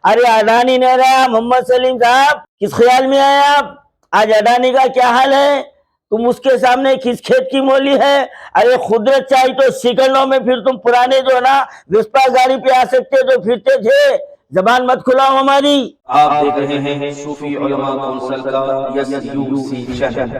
ارے اڈانی نہیں رہا محمد سلیم صاحب، کس خیال میں آئے آپ؟ آج اڈانی کا کیا حال ہے؟ تم اس کے سامنے کس کھیت کی مولی ہے؟ ارے قدرت چاہیے تو سیکنڈوں میں پھر تم پرانے جو نا وسپا گاڑی پہ آ سکتے جو پھرتے تھے۔ زبان مت کھلاؤ ہماری۔ آپ دیکھ رہے ہیں صوفی علماء کونسل کا SUC چینل۔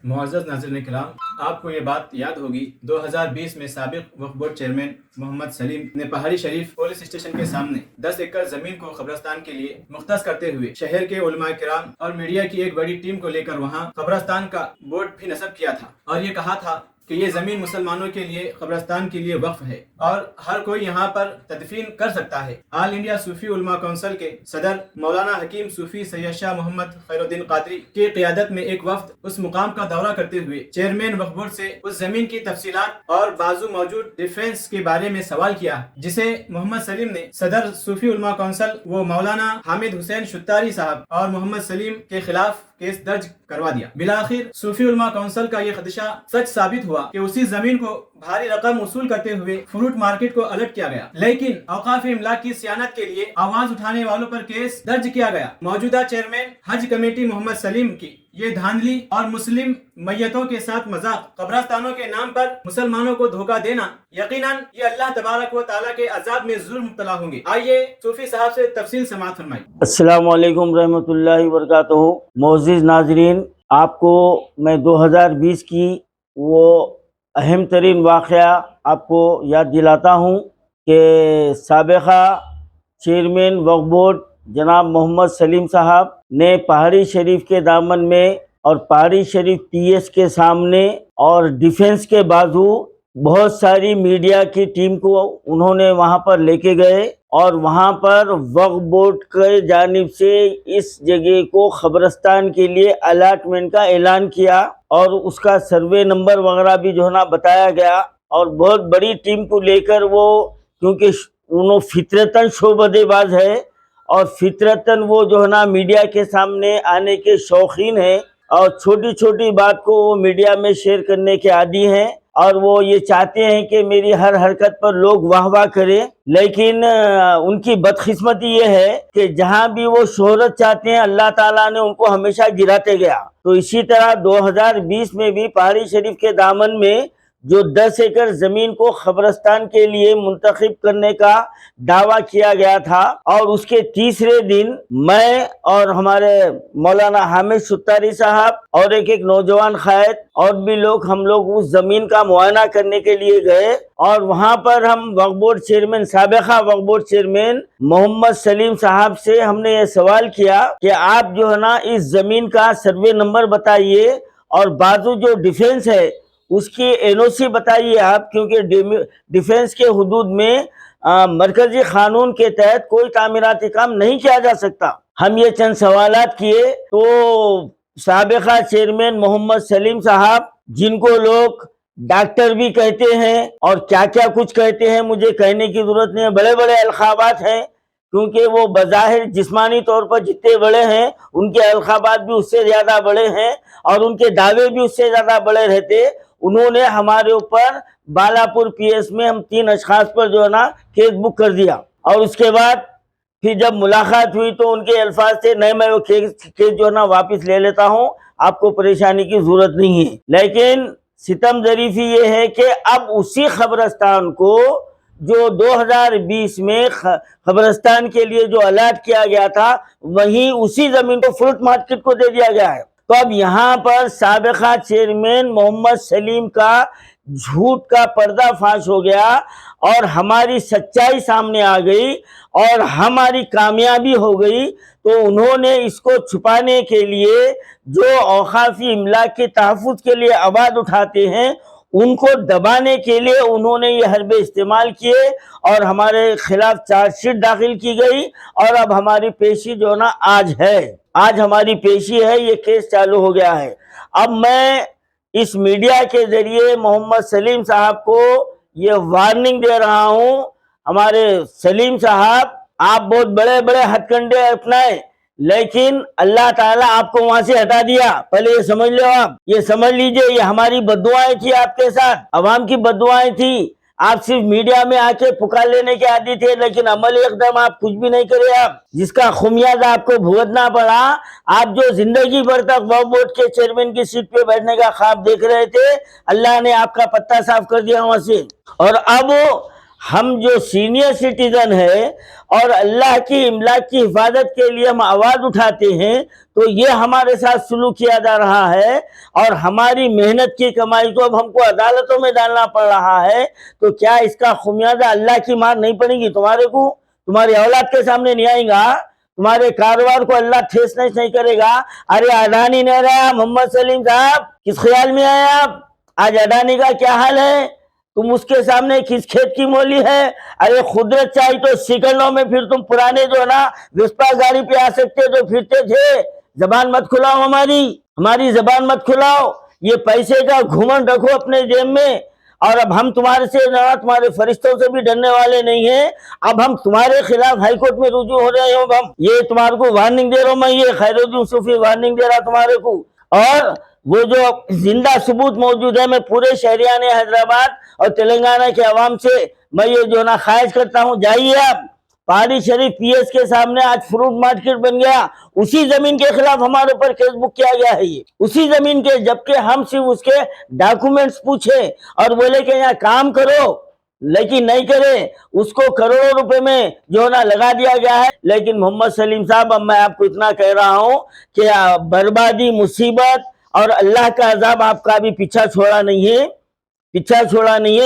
معزز ناظرین کرام، آپ کو یہ بات یاد ہوگی 2020 میں سابق وقف بورڈ چیئرمین محمد سلیم نے پہاڑی شریف پولیس اسٹیشن کے سامنے 10 ایکڑ زمین کو قبرستان کے لیے مختص کرتے ہوئے شہر کے علماء کرام اور میڈیا کی ایک بڑی ٹیم کو لے کر وہاں قبرستان کا بورڈ بھی نصب کیا تھا، اور یہ کہا تھا کہ یہ زمین مسلمانوں کے لیے قبرستان کے لیے وقف ہے اور ہر کوئی یہاں پر تدفین کر سکتا ہے۔ آل انڈیا صوفی علماء کونسل کے صدر مولانا حکیم صوفی سید شاہ محمد خیر الدین قادری کی قیادت میں ایک وفد اس مقام کا دورہ کرتے ہوئے چیئرمین وقف بورڈ سے اس زمین کی تفصیلات اور بازو موجود ڈیفینس کے بارے میں سوال کیا، جسے محمد سلیم نے صدر صوفی علماء کونسل وہ مولانا حامد حسین شتاری صاحب اور محمد سلیم کے خلاف کیس درج کروا دیا۔ بالآخر صوفی علماء کونسل کا یہ خدشہ سچ ثابت ہوا کہ اسی زمین کو بھاری رقم وصول کرتے ہوئے فروٹ مارکیٹ کو الٹ کیا گیا، لیکن اوقاف املاک کی صیانت کے لیے آواز اٹھانے والوں پر کیس درج کیا گیا۔ موجودہ چیئرمین حج کمیٹی محمد سلیم کی یہ دھاندلی اور مسلم میتوں کے ساتھ مذاق، قبرستانوں کے نام پر مسلمانوں کو دھوکہ دینا، یقیناً یہ اللہ تبارک و تعالیٰ کے عذاب میں ضرور مبتلا ہوں گے۔ آئیے صوفی صاحب سے تفصیل سماعت فرمائیں۔ السلام علیکم رحمۃ اللہ وبرکاتہ۔ معزز ناظرین، آپ کو میں 2020 کی وہ اہم ترین واقعہ آپ کو یاد دلاتا ہوں کہ سابقہ چیئرمین وقف بورڈ جناب محمد سلیم صاحب نے پہاڑی شریف کے دامن میں اور پہاڑی شریف PS کے سامنے اور ڈیفینس کے بازو بہت ساری میڈیا کی ٹیم کو انہوں نے وہاں پر لے کے گئے، اور وہاں پر وقف بورڈ کی جانب سے اس جگہ کو قبرستان کے لیے الاٹمنٹ کا اعلان کیا، اور اس کا سروے نمبر وغیرہ بھی جو ہے نا بتایا گیا، اور بہت بڑی ٹیم کو لے کر وہ، کیونکہ انہوں فطرتاً شعبدے باز ہے اور فطرتاً وہ جو ہے نا میڈیا کے سامنے آنے کے شوقین ہیں، اور چھوٹی چھوٹی بات کو وہ میڈیا میں شیئر کرنے کے عادی ہیں، اور وہ یہ چاہتے ہیں کہ میری ہر حرکت پر لوگ واہ واہ کریں۔ لیکن ان کی بدقسمتی یہ ہے کہ جہاں بھی وہ شہرت چاہتے ہیں اللہ تعالیٰ نے ان کو ہمیشہ گراتے گیا۔ تو اسی طرح 2020 میں بھی پہاڑی شریف کے دامن میں جو 10 ایکڑ زمین کو قبرستان کے لیے منتخب کرنے کا دعویٰ کیا گیا تھا، اور اس کے تیسرے دن میں اور ہمارے مولانا حامد شتاری صاحب اور ایک نوجوان قائد اور بھی لوگ، ہم لوگ اس زمین کا معائنہ کرنے کے لیے گئے، اور وہاں پر ہم وقف بورڈ چیئرمین، سابقہ وقف بورڈ چیئرمین محمد سلیم صاحب سے ہم نے یہ سوال کیا کہ آپ جو ہے نا اس زمین کا سروے نمبر بتائیے، اور بازو جو ڈیفینس ہے اس کی NOC بتائیے آپ، کیونکہ ڈیفینس کے حدود میں مرکزی قانون کے تحت کوئی تعمیراتی کام نہیں کیا جا سکتا۔ ہم یہ چند سوالات کیے تو سابقہ چیئرمین محمد سلیم صاحب، جن کو لوگ ڈاکٹر بھی کہتے ہیں اور کیا کیا کچھ کہتے ہیں، مجھے کہنے کی ضرورت نہیں ہے، بڑے بڑے القابات ہیں، کیونکہ وہ بظاہر جسمانی طور پر جتنے بڑے ہیں ان کے القابات بھی اس سے زیادہ بڑے ہیں، اور ان کے دعوے بھی اس سے زیادہ بڑے رہتے۔ انہوں نے ہمارے اوپر بالاپور PS میں ہم 3 اشخاص پر جو ہے نا کیس بک کر دیا، اور اس کے بعد پھر جب ملاقات ہوئی تو ان کے الفاظ تھے نہیں میں وہ کیس جو ہے نا واپس لے لیتا ہوں، آپ کو پریشانی کی ضرورت نہیں ہے۔ لیکن ستم ظریفی یہ ہے کہ اب اسی قبرستان کو جو 2020 میں قبرستان کے لیے جو الاٹ کیا گیا تھا، وہیں اسی زمین کو فروٹ مارکیٹ کو دے دیا گیا ہے۔ تو اب یہاں پر سابقہ چیئرمین محمد سلیم کا جھوٹ کا پردہ فاش ہو گیا، اور ہماری سچائی سامنے آ گئی، اور ہماری کامیابی ہو گئی۔ تو انہوں نے اس کو چھپانے کے لیے جو اوقافی املاک کے تحفظ کے لیے آواز اٹھاتے ہیں، ان کو دبانے کے لیے انہوں نے یہ حربے استعمال کیے، اور ہمارے خلاف چارج شیٹ داخل کی گئی، اور اب ہماری پیشی جو نا آج ہماری پیشی ہے، یہ کیس چالو ہو گیا ہے۔ اب میں اس میڈیا کے ذریعے محمد سلیم صاحب کو یہ وارننگ دے رہا ہوں، ہمارے سلیم صاحب آپ بہت بڑے بڑے ہتھ کنڈے اپنائے، لیکن اللہ تعالیٰ آپ کو وہاں سے ہٹا دیا، پہلے یہ سمجھ لو، آپ یہ سمجھ لیجئے، یہ ہماری بددعائیں تھی آپ کے ساتھ، عوام کی بددعائیں تھی۔ آپ صرف میڈیا میں آ کے پکار لینے کے عادی تھے، لیکن عملی اقدام آپ کچھ بھی نہیں کرے، آپ جس کا خمیازہ آپ کو بھگتنا پڑا۔ آپ جو زندگی بھر تک وقف بورڈ کے چیئرمین کی سیٹ پہ بیٹھنے کا خواب دیکھ رہے تھے، اللہ نے آپ کا پتہ صاف کر دیا وہاں سے۔ اور اب ہم جو سینئر سٹیزن ہے اور اللہ کی املاک کی حفاظت کے لیے ہم آواز اٹھاتے ہیں، تو یہ ہمارے ساتھ سلوک کیا جا رہا ہے، اور ہماری محنت کی کمائی کو اب ہم کو عدالتوں میں ڈالنا پڑ رہا ہے۔ تو کیا اس کا خمیازہ اللہ کی مار نہیں پڑے گی تمہارے کو؟ تمہاری اولاد کے سامنے نہیں آئے گا؟ تمہارے کاروبار کو اللہ ٹھیس نہیں کرے گا؟ ارے اڈانی نہیں رہا محمد سلیم صاحب، کس خیال میں آئے آپ؟ آج اڈانی کا کیا حال ہے؟ تم اس کے سامنے کس کھیت کی مولی ہے؟ ارے قدرت چاہیے تو سیکنڈوں میں پھر تم پرانے جو نا وسپا گاڑی پہ آ سکتے تو پھرتے تھے۔ زبان مت کھلاؤ، ہماری زبان مت کھلاؤ، یہ پیسے کا گھمنڈ رکھو اپنے جیب میں۔ اور اب ہم تمہارے سے تمہارے فرشتوں سے بھی ڈرنے والے نہیں ہیں، اب ہم تمہارے خلاف ہائی کورٹ میں رجوع ہو رہے ہوں۔ یہ تمہارے کو وارننگ دے رہا ہوں میں، یہ خیر الدین صوفی وارننگ دے رہا تمہارے کو۔ اور وہ جو زندہ ثبوت موجود ہے، میں پورے شہریان حیدرآباد اور تلنگانہ کے عوام سے میں یہ جو نا خواہش کرتا ہوں، جائیے آپ پہاڑی شریف پی ایس کے سامنے، آج فروٹ مارکیٹ بن گیا، اسی زمین کے خلاف ہمارے اوپر کیس بک کیا گیا ہے، یہ اسی زمین کے، جبکہ ہم صرف اس کے ڈاکومنٹس پوچھے اور بولے کہ یہاں کام کرو، لیکن نہیں کرے، اس کو کروڑوں روپے میں جو نا لگا دیا گیا ہے۔ لیکن محمد سلیم صاحب، اب میں آپ کو اتنا کہہ رہا ہوں کہ بربادی، مصیبت اور اللہ کا عذاب آپ کا بھی پیچھا چھوڑا نہیں ہے۔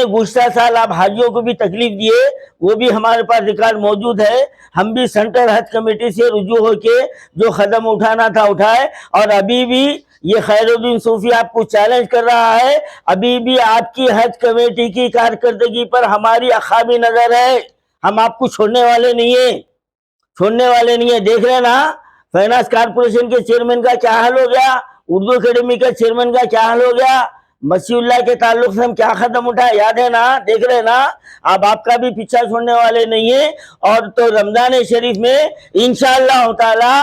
گزشتہ سال آپ حاجیوں کو بھی تکلیف دیے، وہ بھی ہمارے پاس ریکارڈ موجود ہے۔ ہم بھی سینٹرل حج کمیٹی سے رجوع ہو کے جو قدم اٹھانا تھا اٹھائے، اور ابھی بھی یہ خیر الدین صوفی آپ کو چیلنج کر رہا ہے، ابھی بھی آپ کی حج کمیٹی کی کارکردگی پر ہماری اخابی نظر ہے، ہم آپ کو چھوڑنے والے نہیں ہیں۔ دیکھ رہے نا فائنانس کارپوریشن کے چیئرمین کا کیا حال ہو گیا، اردو اکیڈمی کے چیئرمین کا کیا حال ہو گیا، مسیح اللہ کے تعلق سے ہم کیا قدم اٹھائے، یاد ہے نا، دیکھ رہے نا، اب آپ کا بھی پیچھا چھوڑنے والے نہیں ہیں۔ اور تو رمضان شریف میں انشاءاللہ تعالی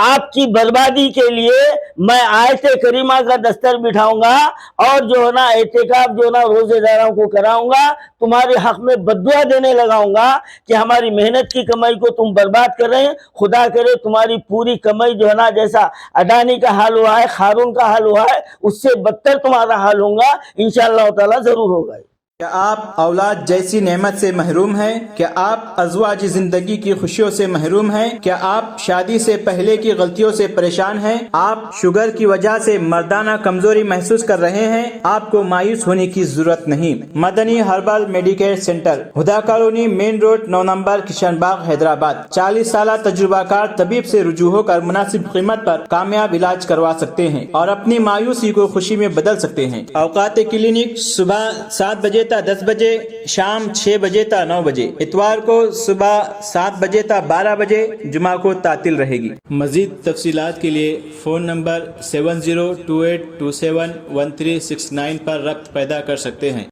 آپ کی بربادی کے لیے میں آیت کریمہ کا دستر بٹھاؤں گا، اور جو ہے نا اعتکاف جو ہے نا روزے داروں کو کراؤں گا، تمہارے حق میں بددعا دینے لگاؤں گا کہ ہماری محنت کی کمائی کو تم برباد کر رہے ہیں۔ خدا کرے تمہاری پوری کمائی جو ہے نا، جیسا اڈانی کا حال ہوا ہے، قارون کا حال ہوا ہے، اس سے بدتر تمہارا حال ہوگا، انشاءاللہ تعالی ضرور ہوگا۔ کیا آپ اولاد جیسی نعمت سے محروم ہیں؟ کیا آپ ازواج زندگی کی خوشیوں سے محروم ہیں؟ کیا آپ شادی سے پہلے کی غلطیوں سے پریشان ہیں؟ آپ شوگر کی وجہ سے مردانہ کمزوری محسوس کر رہے ہیں؟ آپ کو مایوس ہونے کی ضرورت نہیں۔ Madani herbal medicare centre, Huda colony, main road, 9 number, Kishan Bagh, Hyderabad. 40 سالہ تجربہ کار طبیب سے رجوع ہو کر مناسب قیمت پر کامیاب علاج کروا سکتے ہیں اور اپنی مایوسی کو خوشی میں بدل سکتے ہیں۔ اوقات کلینک صبح 7 بجے تا 10 بجے، شام 6 بجے تا 9 بجے، اتوار کو صبح 7 بجے تا 12 بجے، جمعہ کو تعطیل رہے گی۔ مزید تفصیلات کے لیے فون نمبر 7028271369 پر رابطہ پیدا کر سکتے ہیں۔